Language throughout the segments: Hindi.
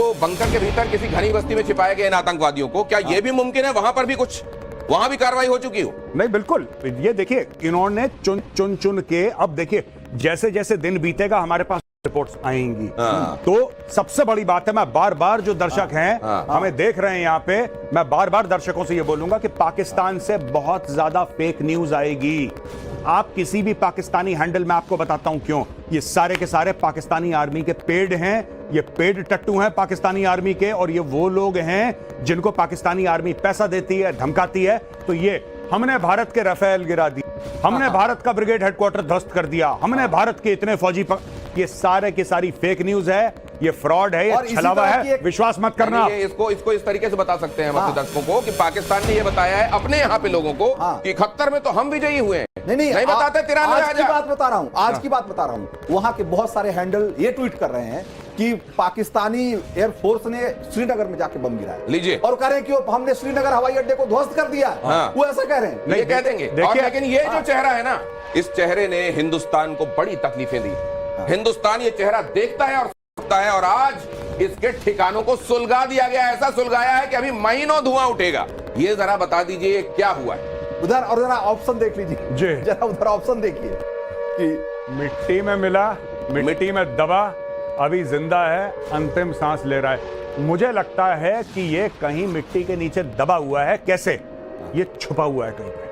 इनको बंकर के भीतर किसी घनी बस्ती में छिपाया गया इन आतंकवादियों को, क्या ये भी मुमकिन है वहां पर भी कुछ, वहां भी कार्रवाई हो चुकी हो? नहीं, बिल्कुल। ये देखिए, इन्होंने चुन चुन के, अब देखिए जैसे जैसे दिन बीतेगा हमारे पास रिपोर्ट्स आएंगी। तो सबसे बड़ी बात है, मैं बार बार जो दर्शक हैं हमें देख रहे हैं यहाँ पे, मैं बार बार दर्शकों से ये बोलूंगा कि पाकिस्तान से बहुत ज्यादा फेक न्यूज आएगी। आप किसी भी पाकिस्तानी हैंडल में, आपको बताता हूं क्यों, ये सारे के सारे पाकिस्तानी आर्मी के पेड हैं, ये पेड टट्टू हैं पाकिस्तानी आर्मी के, और ये वो लोग हैं जिनको पाकिस्तानी आर्मी पैसा देती है, धमकाती है। तो ये हमने भारत के राफेल गिरा दिए, हमने भारत का ब्रिगेड हेडक्वार्टर ध्वस्त कर दिया, हमने भारत के इतने फौजी ये सारे की सारी फेक न्यूज है, ये फ्रॉड है, ये छलावा है, विश्वास मत करना। इसको इस तरीके से बता सकते हैं अपने दर्शकों को कि पाकिस्तान ने ये बताया है अपने यहाँ पे लोगों को कि 71 में तो हम विजयी हुए हैं। नहीं बताते 93 आज की बात बता रहा हूँ, आज की बात बता रहा हूँ। वहां के बहुत सारे हैंडल ये ट्वीट कर रहे हैं कि पाकिस्तानी एयरफोर्स ने श्रीनगर में जाके बम गिराया, लीजिए, और कह रहे हैं कि हमने श्रीनगर हवाई अड्डे को ध्वस्त कर दिया। वो ऐसा कह रहे हैं, नहीं कह देंगे। लेकिन ये जो चेहरा है ना, इस चेहरे ने हिंदुस्तान को बड़ी तकलीफें दी। हिंदुस्तान ये चेहरा देखता है और सकता है, और आज इसके ठिकानों को सुलगा दिया गया, ऐसा सुलगाया है कि अभी महीनों धुआं उठेगा। ये जरा बता दीजिए क्या हुआ है उधर, और जरा ऑप्शन देख लीजिए, जरा उधर ऑप्शन देखिए कि मिट्टी में मिला, मिट्टी में दबा, अभी जिंदा है, अंतिम सांस ले रहा है। मुझे लगता है कि ये कहीं मिट्टी के नीचे दबा हुआ है। कैसे? ये छुपा हुआ है कहीं पे।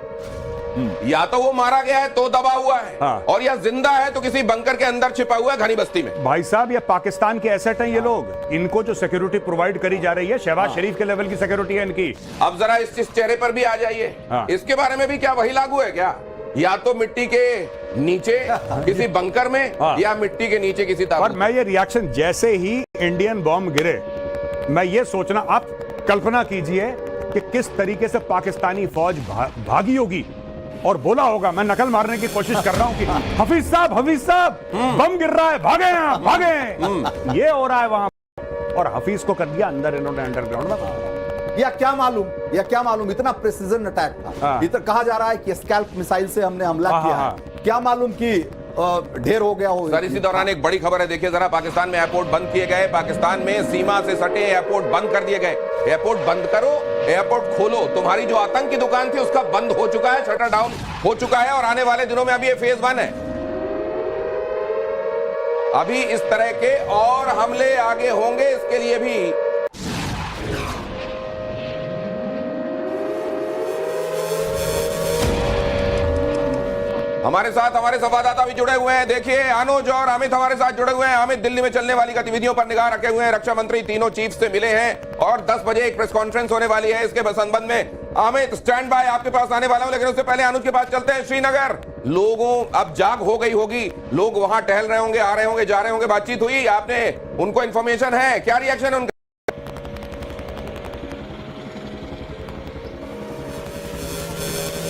या तो वो मारा गया है तो दबा हुआ है, और या जिंदा है तो किसी बंकर के अंदर छिपा हुआ है घनी बस्ती में। भाई साहब, ये पाकिस्तान के एसेट हैं ये लोग, इनको जो सिक्योरिटी प्रोवाइड करी जा रही है, शहबाज शरीफ के लेवल की सिक्योरिटी है इनकी। अब जरा इस चेहरे पर भी आ जाइए, इसके बारे में भी क्या वही लागू है क्या? या तो मिट्टी के नीचे किसी बंकर में, या मिट्टी के नीचे किसी ताबूत। और मैं ये रिएक्शन, जैसे ही इंडियन बॉम्ब गिरे, मैं ये सोचना, आप कल्पना कीजिए कि किस तरीके से पाकिस्तानी फौज भागी होगी और बोला होगा, मैं नकल मारने की कोशिश कर रहा हूं कि हफीज साहब बम गिर रहा है, भागे यहाँ, भागे। ये हो रहा है वहां, और हफीज को कर दिया अंदर इन्होंने, अंडरग्राउंड में। या क्या मालूम, इतना प्रेसिजन अटैक था। इतना कहा जा रहा है कि स्कैल्प मिसाइल से हमने हमला किया है। क्या मालूम कि ढेर हो गया हो। सर, इसी दौरान एक बड़ी खबर है, देखिए जरा, पाकिस्तान में एयरपोर्ट बंद किए गए, पाकिस्तान में सीमा से सटे एयरपोर्ट बंद कर दिए गए। एयरपोर्ट बंद करो, एयरपोर्ट खोलो, तुम्हारी जो आतंक की दुकान थी उसका बंद हो चुका है, शटर डाउन हो चुका है, और आने वाले दिनों में अभी ये फेज 1 है। अभी इस तरह के और हमले आगे होंगे, इसके लिए भी हमारे साथ हमारे संवाददाता भी जुड़े हुए हैं। देखिए, अनुज और अमित हमारे साथ जुड़े हुए हैं। अमित दिल्ली में चलने वाली गतिविधियों पर निगाह रखे हुए हैं, रक्षा मंत्री तीनों चीफ से मिले हैं, और 10 बजे एक प्रेस कॉन्फ्रेंस होने वाली है इसके संबंध में। अमित, स्टैंड बाय, आपके पास आने वाला हूं, लेकिन उससे पहले अनुज के पास चलते हैं। श्रीनगर, लोगों अब जाग हो गई होगी, लोग वहां टहल रहे होंगे, आ रहे होंगे, जा रहे होंगे, बातचीत हुई आपने, उनको इंफॉर्मेशन है, क्या रिएक्शन है उनका?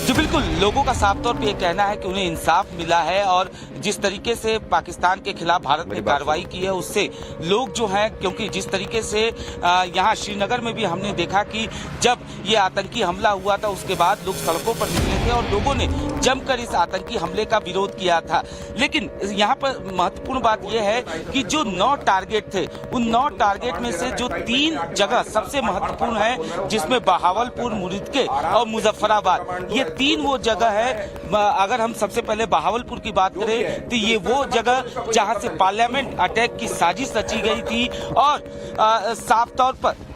जी बिल्कुल, लोगों का साफ तौर पे ये कहना है कि उन्हें इंसाफ मिला है, और जिस तरीके से पाकिस्तान के खिलाफ भारत ने कार्रवाई की है उससे लोग जो हैं, क्योंकि जिस तरीके से यहाँ श्रीनगर में भी हमने देखा कि जब ये आतंकी हमला हुआ था उसके बाद लोग सड़कों पर निकले थे और लोगों ने जमकर इस आतंकी हमले का विरोध किया था। लेकिन यहाँ पर महत्वपूर्ण बात यह है कि जो 9 टारगेट थे, उन 9 टारगेट में से जो 3 जगह सबसे महत्वपूर्ण है, जिसमें बहावलपुर, मुरीदके और मुजफ्फराबाद, ये 3 वो जगह है। अगर हम सबसे पहले बहावलपुर की बात करें तो ये वो जगह जहां से पार्लियामेंट अटैक की साजिश रची गई थी, और साफ तौर पर।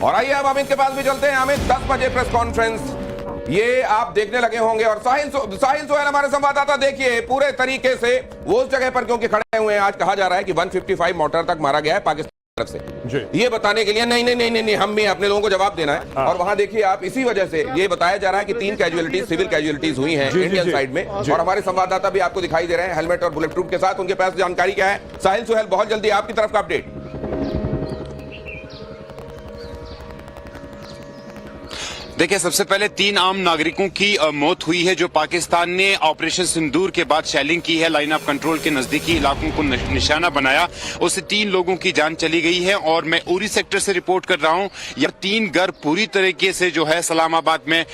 और आइए अब अमित के पास भी चलते हैं। अमित, 10 बजे प्रेस कॉन्फ्रेंस ये आप देखने लगे होंगे, और साहिल सोहेल हमारे संवाददाता, देखिए पूरे तरीके से वो उस जगह पर क्योंकि खड़े हुए हैं। आज कहा जा रहा है कि 155 मोर्टार तक मारा गया है पाकिस्तान तरफ से, ये बताने के लिए नहीं हम भी अपने लोगों को जवाब देना है। और वहां देखिए आप, इसी वजह से ये बताया जा रहा है कि 3 कैजुअलिटीज, सिविल कैजुअलिटीज हुई हैं इंडियन साइड में, और हमारे संवाददाता भी आपको दिखाई दे रहे हैं हेलमेट और बुलेट प्रूफ के साथ। उनके पास जानकारी क्या है? साहिल सोहेल, बहुत जल्दी आपकी तरफ का अपडेट। देखिए, सबसे पहले 3 आम नागरिकों की मौत हुई है जो पाकिस्तान ने ऑपरेशन सिंदूर के बाद शेलिंग की है, लाइन ऑफ कंट्रोल के नजदीकी इलाकों को निशाना बनाया, उससे 3 लोगों की जान चली गई है। और मैं उरी सेक्टर से रिपोर्ट कर रहा हूं, यह 3 घर पूरी तरीके से जो है सलामाबाद में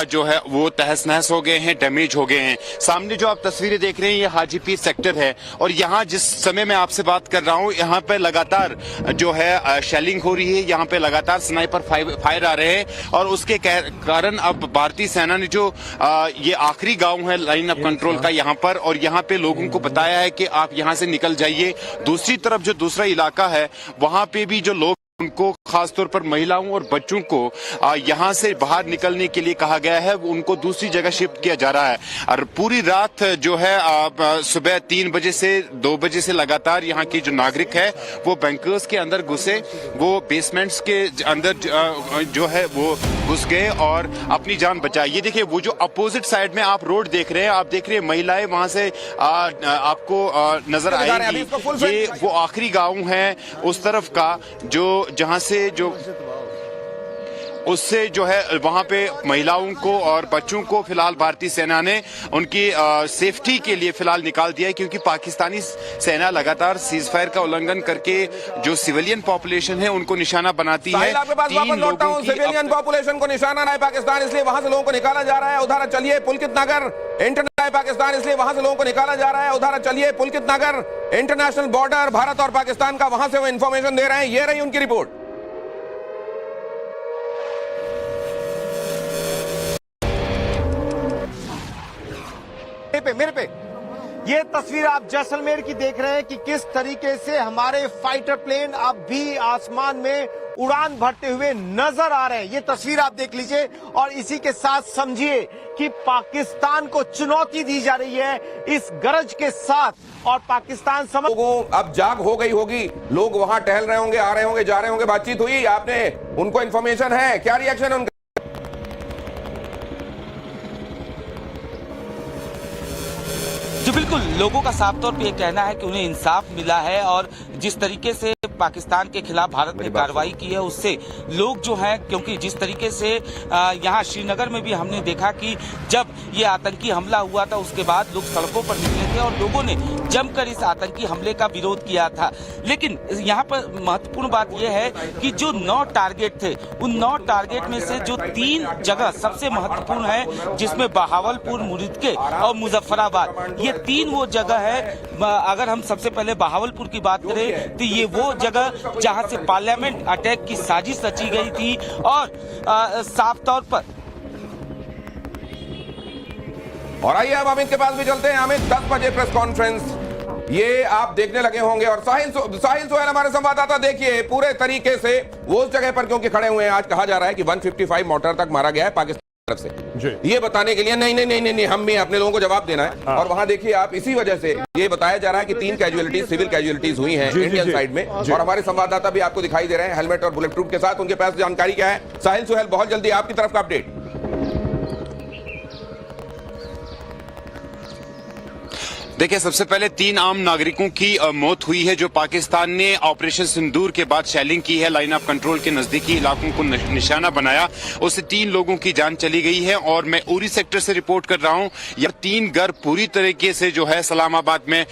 जो है वो तहस नहस हो गए हैं, डैमेज हो गए हैं। सामने जो आप तस्वीरें देख रहे हैं ये हाजीपीर सेक्टर है और यहाँ जिस समय मैं आपसे बात कर रहा हूँ यहाँ पे लगातार जो है शेलिंग हो रही है, यहाँ पे लगातार स्नाइपर फायर आ रहे हैं और उसके कारण अब भारतीय सेना ने जो ये आखिरी गांव है लाइन ऑफ कंट्रोल का यहाँ पर, और यहाँ पे लोगों को बताया है कि आप यहाँ से निकल जाइए। दूसरी तरफ जो दूसरा इलाका है वहां पे भी जो लोग उनको खासतौर पर महिलाओं और बच्चों को यहाँ से बाहर निकलने के लिए कहा गया है, उनको दूसरी जगह शिफ्ट किया जा रहा है। और पूरी रात जो है सुबह 3 बजे से 2 बजे से लगातार यहाँ के जो नागरिक है वो बैंकर्स के अंदर घुसे, वो बेसमेंट्स के अंदर जो है वो घुस गए और अपनी जान बचाई। ये देखिए, वो जो अपोजिट साइड में आप रोड देख रहे हैं, आप देख रहे हैं महिलाएं वहां से आपको नजर आएंगी। ये वो आखिरी गांव है उस तरफ का जो जहां से जो उससे जो है वहां पे महिलाओं को और बच्चों को फिलहाल भारतीय सेना ने उनकी सेफ्टी के लिए फिलहाल निकाल दिया है, क्योंकि पाकिस्तानी सेना लगातार सीज फायर का उल्लंघन करके जो सिविलियन पॉपुलेशन है उनको निशाना बनाती है। आपके पास वापस लौटता हूं, सिविलियन पॉपुलेशन को निशाना बनाए पाकिस्तान, इसलिए वहां से लोगों को निकाला जा रहा है। उधर चलिए पुलकित नगर इंटरनेशनल पाकिस्तान, इसलिए वहां से लोगों को निकाला जा रहा है। उधर चलिए पुलकित नगर इंटरनेशनल बॉर्डर भारत और पाकिस्तान का, वहां से वो इंफॉर्मेशन दे रहे हैं। ये रही उनकी रिपोर्ट। मेरे पे ये तस्वीर आप जैसलमेर की देख रहे हैं कि किस तरीके से हमारे फाइटर प्लेन अब भी आसमान में उड़ान भरते हुए नजर आ रहे हैं। ये तस्वीर आप देख लीजिए और इसी के साथ समझिए कि पाकिस्तान को चुनौती दी जा रही है इस गरज के साथ, और पाकिस्तान लोगों अब जाग हो गई होगी, लोग वहां टहल रहे होंगे, आ रहे होंगे, जा रहे होंगे। बातचीत हुई आपने, उनको इंफॉर्मेशन है, क्या रिएक्शन है उनका? जी बिल्कुल, लोगों का साफ तौर पे ये कहना है कि उन्हें इंसाफ मिला है और जिस तरीके से पाकिस्तान के खिलाफ भारत ने कार्रवाई की है उससे लोग जो हैं, क्योंकि जिस तरीके से यहाँ श्रीनगर में भी हमने देखा कि जब ये आतंकी हमला हुआ था उसके बाद लोग सड़कों पर निकले थे और लोगों ने जमकर इस आतंकी हमले का विरोध किया था। लेकिन यहाँ पर महत्वपूर्ण बात यह है कि जो 9 टारगेट थे, उन 9 टारगेट में से जो 3 जगह सबसे महत्वपूर्ण है, जिसमें बहावलपुर, मुरीदके और मुजफ्फराबाद, ये 3 वो जगह है। अगर हम सबसे पहले बहावलपुर की बात करें तो ये वो जगह जहां से पार्लियामेंट अटैक की साजिश रची गई थी और साफ तौर पर। और आइए अब अमित के पास भी चलते हैं। अमित, 10 बजे प्रेस कॉन्फ्रेंस ये आप देखने लगे होंगे और साहिल सोहेल हमारे संवाददाता देखिए पूरे तरीके से वो उस जगह पर क्योंकि खड़े हुए हैं। आज कहा जा रहा है कि 155 मोर्टार तक मारा गया है पाकिस्तान तरफ से, ये बताने के लिए नहीं हम भी अपने लोगों को जवाब देना है। और वहां देखिए आप, इसी वजह से ये बताया जा रहा है कि 3 कैजुअलिटीज, सिविल कैजुअलिटीज हुई हैं इंडियन साइड में, और हमारे संवाददाता भी आपको दिखाई दे रहे हैं हेलमेट और बुलेट प्रूफ के साथ। उनके पास जानकारी क्या है? साहिल सोहेल, बहुत जल्दी आपकी तरफ का अपडेट। देखिए, सबसे पहले 3 आम नागरिकों की मौत हुई है जो पाकिस्तान ने ऑपरेशन सिंदूर के बाद शेलिंग की है, लाइन ऑफ कंट्रोल के नजदीकी इलाकों को निशाना बनाया, उससे 3 लोगों की जान चली गई है। और मैं उरी सेक्टर से रिपोर्ट कर रहा हूं, यह 3 घर पूरी तरीके से जो है सलामाबाद में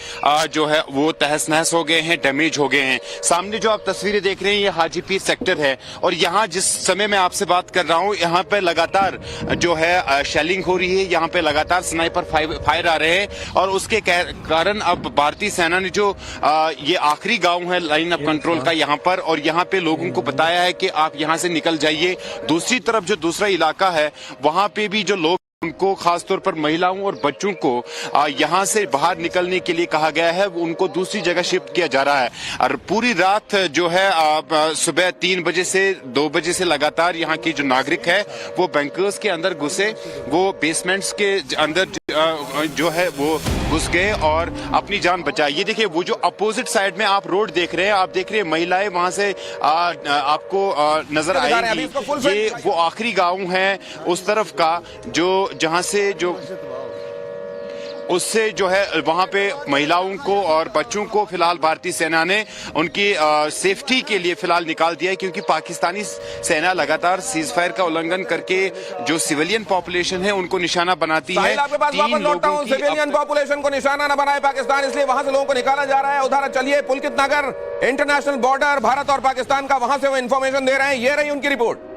जो है वो तहस नहस हो गए हैं, डैमेज हो गए हैं। सामने जो आप तस्वीरें देख रहे हैं ये हाजीपीर सेक्टर है और यहाँ जिस समय मैं आपसे बात कर रहा हूँ यहाँ पे लगातार जो है शेलिंग हो रही है, यहाँ पे लगातार स्नाइपर फायर आ रहे हैं और उसके कारण अब भारतीय सेना ने जो ये आखिरी गांव है लाइन ऑफ कंट्रोल का यहाँ पर, और यहाँ पे लोगों को बताया है कि आप यहाँ से निकल जाइए। दूसरी तरफ जो दूसरा इलाका है वहां पे भी जो लोग उनको खासतौर पर महिलाओं और बच्चों को यहाँ से बाहर निकलने के लिए कहा गया है, उनको दूसरी जगह शिफ्ट किया जा रहा है। और पूरी रात जो है सुबह 3 बजे से 2 बजे से लगातार यहाँ के जो नागरिक है वो बैंकर्स के अंदर घुसे, वो बेसमेंट्स के अंदर जो है वो घुस गए और अपनी जान बचाई। ये देखिए, वो जो अपोजिट साइड में आप रोड देख रहे हैं, आप देख रहे हैं महिलाएं वहां से आपको नजर आएंगी। ये वो आखिरी गांव है उस तरफ का जो जहां से जो उससे जो है वहां पे महिलाओं को और बच्चों को फिलहाल भारतीय सेना ने उनकी सेफ्टी के लिए फिलहाल निकाल दिया है, क्योंकि पाकिस्तानी सेना लगातार सीज फायर का उल्लंघन करके जो सिविलियन पॉपुलेशन है उनको निशाना बनाती है। आपके पास वापस लौटता हूं, सिविलियन पॉपुलेशन को निशाना न बनाए पाकिस्तान, इसलिए वहां से लोगों को निकाला जा रहा है। उधर चलिए पुलकित नगर इंटरनेशनल बॉर्डर भारत और पाकिस्तान का, वहां से वो इंफॉर्मेशन दे रहे हैं। ये रही उनकी रिपोर्ट।